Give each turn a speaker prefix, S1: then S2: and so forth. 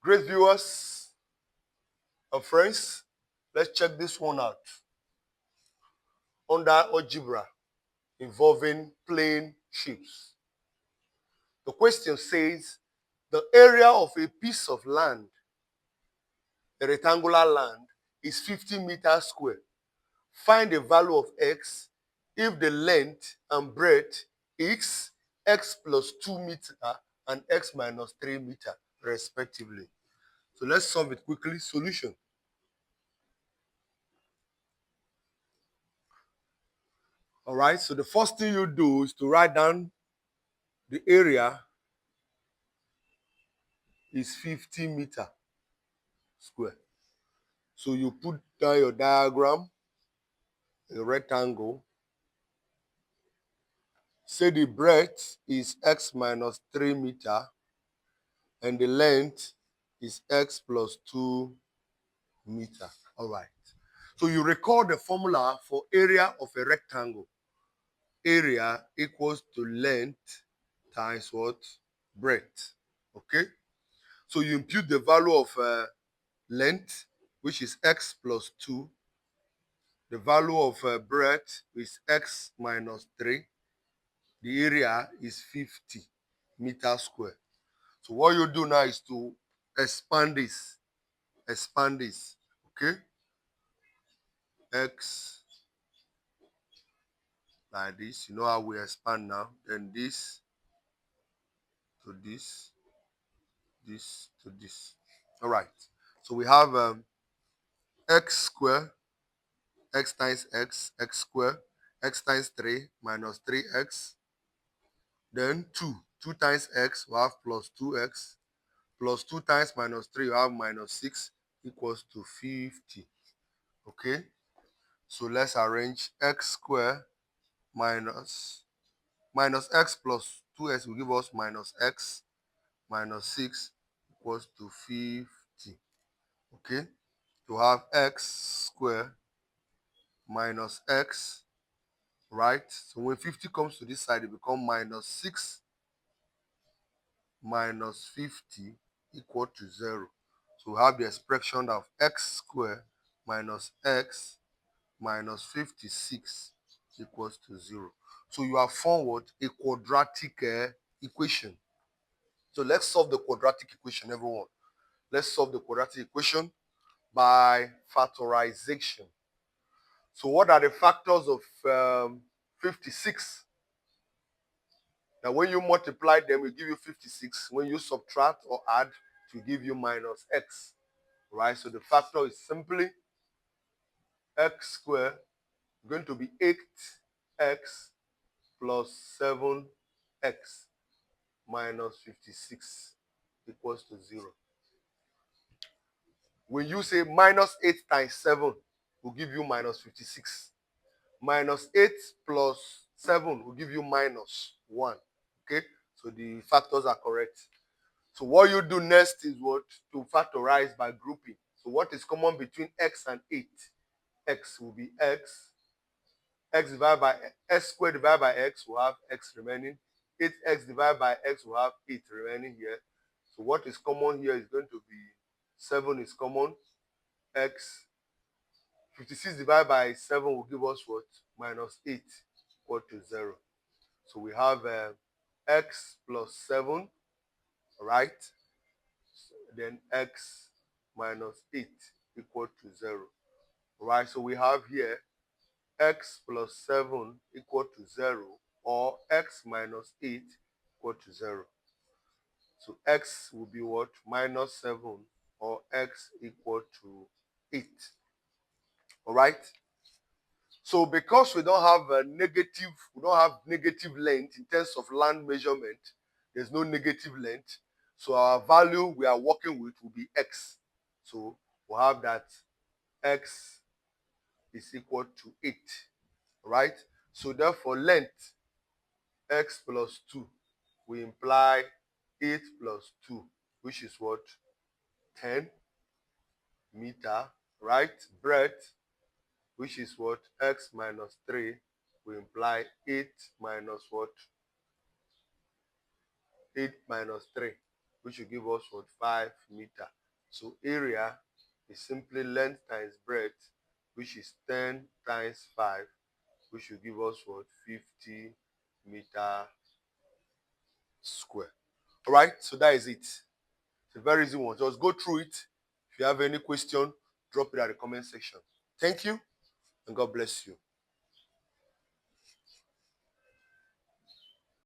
S1: Great viewers and friends, let's check this one out. Under algebra involving plane shapes. The question says the area of a piece of land, a rectangular land, is 50 meters square. Find the value of x if the length and breadth is x plus 2 meter and x minus 3 meter respectively. So let's solve it quickly. Solution. All right, so the first thing you do is to write down the area is 50 meter square. So you put down your diagram, a rectangle. Say the breadth is x minus 3 meter and the length is x plus 2 meter. All right. So you record the formula for area of a rectangle. Area equals to length times what? Breadth. Okay. So you impute the value of length, which is x plus 2. The value of breadth is x minus 3. The area is 50 meters square. So what you do now is to expand this. Expand this. Okay? X like this. You know how we expand now. Then this to this. This to this. All right. So we have x square, x times x square, x times 3 minus 3x. Then 2. 2 times x, we have plus 2x. Plus 2 times minus 3, you have minus 6 equals to 50. Okay? So let's arrange x square minus x plus 2x will give us minus x minus 6 equals to 50. Okay? To have x square minus x, right? So when 50 comes to this side, it becomes minus 6 minus 50 equal to 0. So we have the expression of x squared minus x minus 56 equals to 0. So you have formed a quadratic equation. So let's solve the quadratic equation, everyone. Let's solve the quadratic equation by factorization. So what are the factors of 56? Now when you multiply them, it give you 56. When you subtract or add, it will give you minus x. Right? So the factor is simply x squared going to be 8x plus 7x minus 56 equals to 0. When you say minus 8 times 7 will give you minus 56. Minus 8 plus 7 will give you minus 1. Okay? So the factors are correct. So what you do next is what? To factorize by grouping. So what is common between x and 8? X will be x. X divided by x squared divided by x will have x remaining. 8x divided by x will have 8 remaining here. So what is common here is going to be 7 is common. X 56 divided by 7 will give us what? Minus 8 equal to 0. So we have x plus 7, right? Then x minus 8 equal to 0. Right? So we have here x plus 7 equal to 0 or x minus 8 equal to 0. So x will be what? Minus 7 or x equal to 8. All right? So because we don't have negative length in terms of land measurement, there's no negative length. So our value we are working with will be x. So we'll have that x is equal to 8. Right? So therefore length x plus 2 will imply 8 plus 2, which is what? 10 meter, right? Breadth, which is what? X minus 3 will imply 8 minus what? 8 minus 3. which will give us what 5 meter. So area is simply length times breadth, which is 10 times 5, which will give us what 50 meter square. All right, so that is it. It's a very easy one. Just go through it. If you have any question, drop it at the comment section. Thank you, and God bless you.